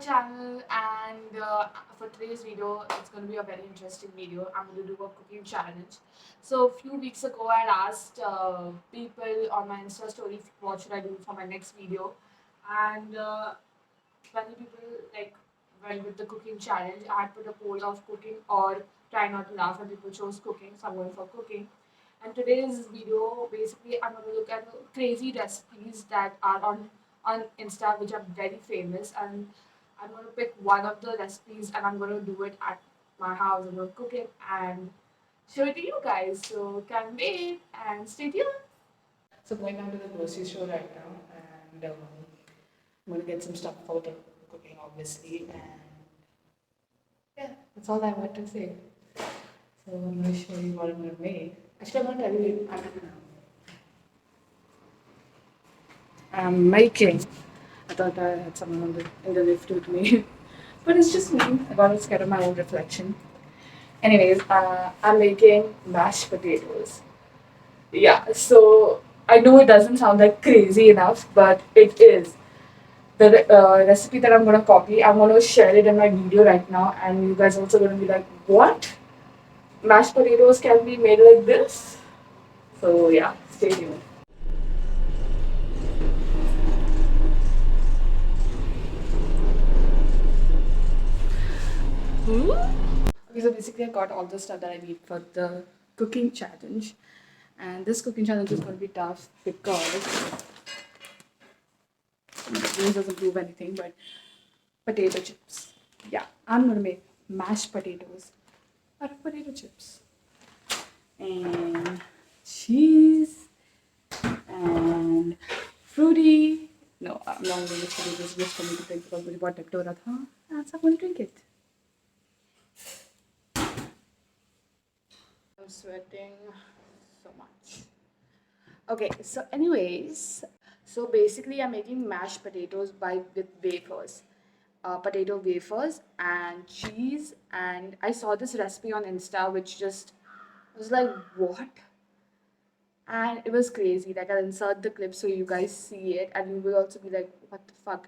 channel, and for today's video it's going to be a very interesting video. I'm going to do a cooking challenge. So a few weeks ago I had asked people on my Insta story what should I do for my next video, and many people like went with the cooking challenge. I had put a poll of cooking or try not to laugh, and people chose cooking, so I'm going for cooking. And today's video, basically, I'm going to look at crazy recipes that are on Insta, which are very famous, and I'm going to pick one of the recipes and I'm going to do it at my house. I'm going to cook it and show it to you guys. So can't wait and stay tuned. So going down to the grocery store right now, and I'm going to get some stuff for the cooking, obviously, and yeah, that's all I want to say. So I'm going to show you what I'm going to make. Actually, I'm going to tell you. I'm making. I thought I had someone in the lift with me, but it's just me. I got scared of my own reflection. Anyways, I'm making mashed potatoes. Yeah, so I know it doesn't sound like crazy enough, but it is. The recipe that I'm gonna copy, I'm gonna share it in my video right now, and you guys also gonna be like, "What? Mashed potatoes can be made like this?" So yeah, stay tuned. Okay, so basically I got all the stuff that I need for the cooking challenge, and this cooking challenge is gonna be tough because this doesn't prove anything, but potato chips. Yeah, I'm gonna make mashed potatoes out of potato chips and cheese and fruity. No, I'm not going to fruity. This is just for me to drink because मुझे बहुत टट्टू हो रहा था. And so I'm going to drink it. I'm sweating so much. Okay, so anyways, so basically I'm making mashed potatoes with wafers. Potato wafers and cheese, and I saw this recipe on Insta which just was like, what? And it was crazy. Like, I'll insert the clip so you guys see it, and you will also be like, what the fuck?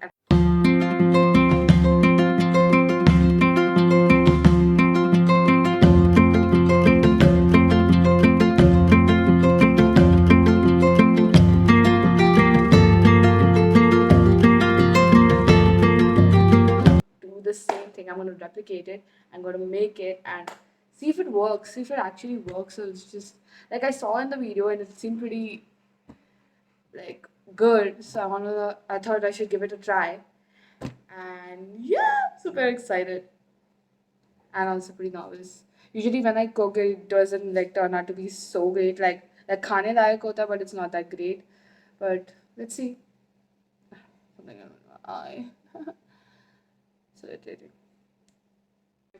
Do the same thing. I'm going to replicate it. I'm going to make it and see if it works. See if it actually works. So it's just like I saw in the video, and it seemed pretty like good. So I thought I should give it a try. And yeah, super excited. And also pretty nervous. Usually when I cook, it doesn't like turn out to be so great. Like khane layak hota, but it's not that great. But let's see. Something in my eye. So irritating.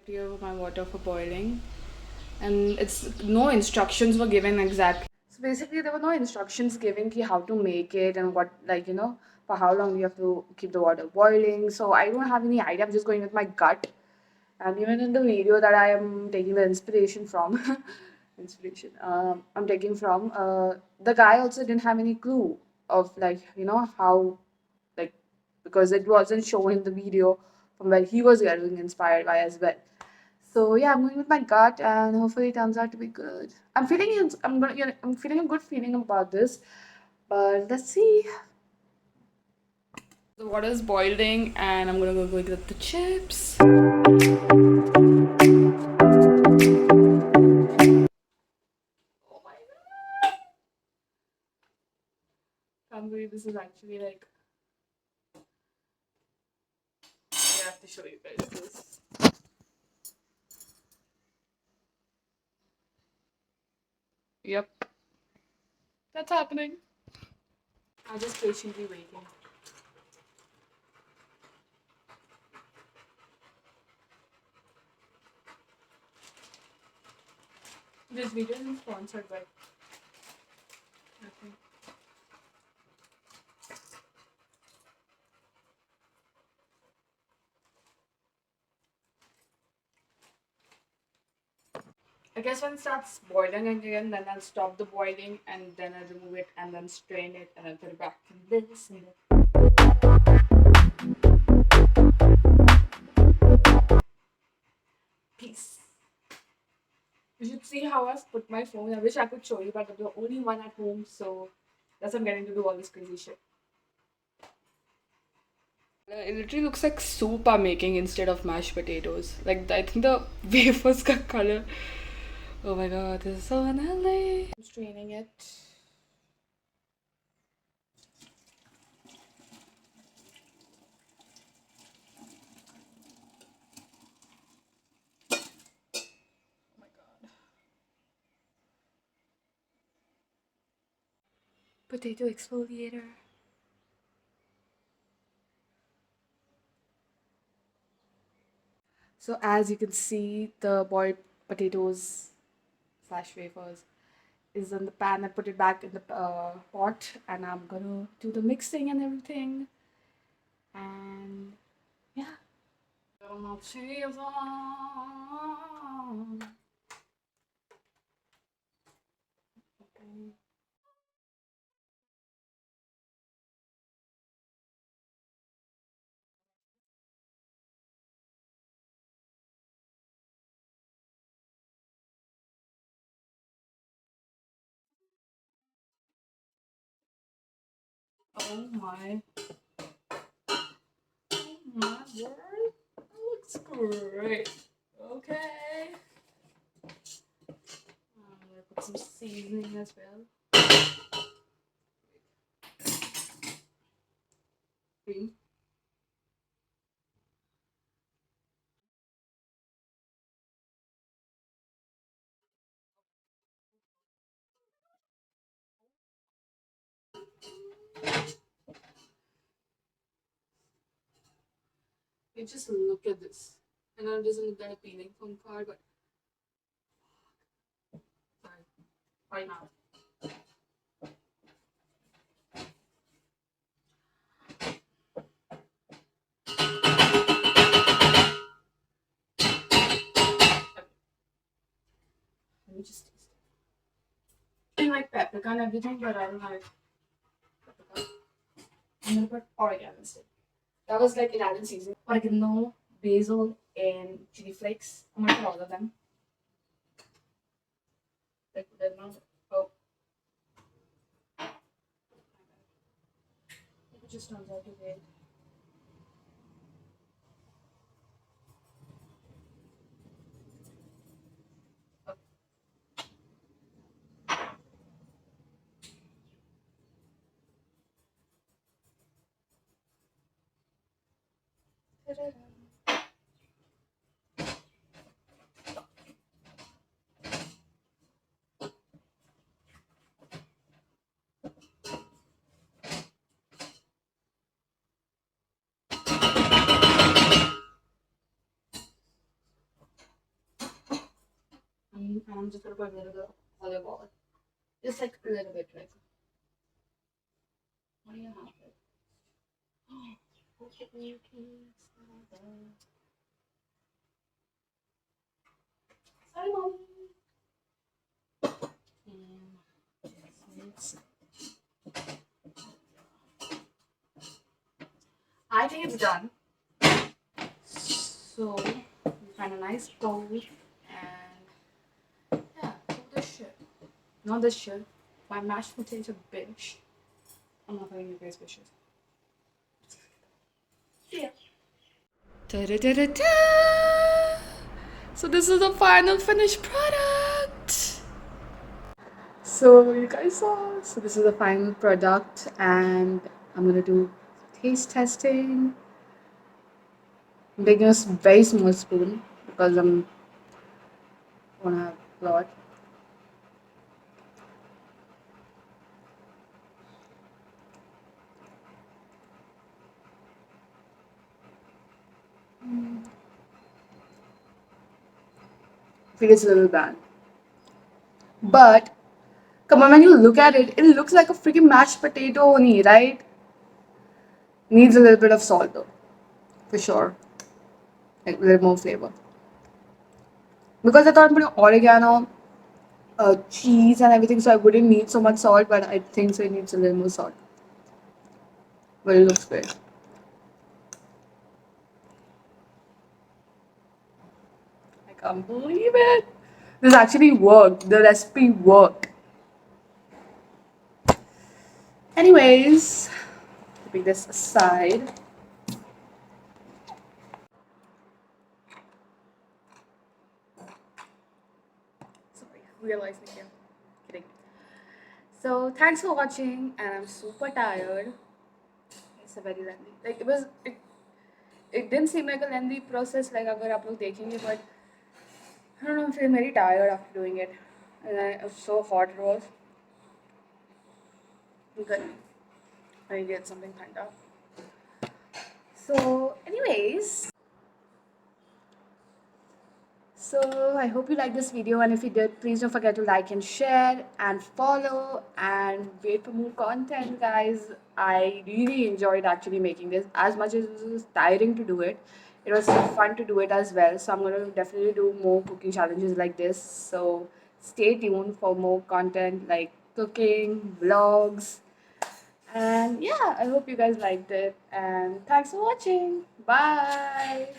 Here my water for boiling, and no instructions were given exactly. So basically, there were no instructions given ki how to make it and what, like, for how long you have to keep the water boiling. So I don't have any idea. I'm just going with my gut. And even in the video that I am taking the inspiration from, I'm taking from, the guy also didn't have any clue of, like, how, like, because it wasn't shown in the video from where he was getting inspired by as well. So yeah, I'm going with my gut, and hopefully it turns out to be good. I'm feeling a good feeling about this, but let's see. The water is boiling, and I'm gonna go get the chips. Oh my god! Can't believe this is actually like. I have to show you guys this. Yep, that's happening. I'm just patiently waiting. This video is sponsored by nothing. I guess when it starts boiling again, then I'll stop the boiling, and then I'll remove it and then strain it, and I'll put it back in this. And Peace. You should see how I've put my phone. I wish I could show you, but I'm the only one at home, so that's why I'm getting to do all this crazy shit. It literally looks like soup I'm making instead of mashed potatoes. Like I think the wafers ka color. Oh my god, this is so unhealthy. I'm straining it. Oh my god. Potato exfoliator. So as you can see, the boiled potatoes slash wafers is in the pan. I put it back in the pot, and I'm gonna do the mixing and everything. And yeah. Gonna cheese on. Okay. Oh my, oh my word. That looks great. Okay. I'm gonna put some seasoning as well. Cream. You just look at this. I know it doesn't look that appealing from far, but sorry. Right now. Let me just taste it. I like paprika and everything, but I don't like paprika. I'm gonna put oregano instead. That was like Italian seasoning. Oregano, basil, and chili flakes. I'm gonna put all of them. Like that amount. Oh, it just turns out to be. And I'm just gonna put a little bit of olive oil. Just like a little bit, like 1.5 bit. Okay, sorry, mommy. And I think it's done. So we find a nice bowl and yeah, do this shit. Not this shit. My mashed potato bitch. I'm not calling you guys bitches. Yeah. Da-da-da-da-da. So this is the final finished product. So you guys saw. So this is the final product, and I'm gonna do taste testing. I'm taking a very small spoon because I'm gonna have a lot. I think it's a little bad, but come on, when you look at it, it looks like a freaking mashed potato only, right? Needs a little bit of salt though, for sure. Like a little more flavor. Because I thought I'm putting oregano, cheese, and everything, so I wouldn't need so much salt, but I think so it needs a little more salt. But it looks great. Can't believe it. This actually worked. The recipe worked. Anyways, keeping this aside. Sorry, realizing again. Kidding. So thanks for watching, and I'm super tired. It's a very lengthy. Like it didn't seem like a lengthy process. Like अगर आप लोग देखेंगे, but I don't know. I'm feeling very tired after doing it, and it was so hot it was. Good. I need to get something planned out. So, anyways. So I hope you liked this video, and if you did, please don't forget to like and share and follow and wait for more content, guys. I really enjoyed actually making this. As much as it was tiring to do it, it was fun to do it as well. So I'm gonna definitely do more cooking challenges like this. So stay tuned for more content like cooking, vlogs, and yeah, I hope you guys liked it. And thanks for watching. Bye.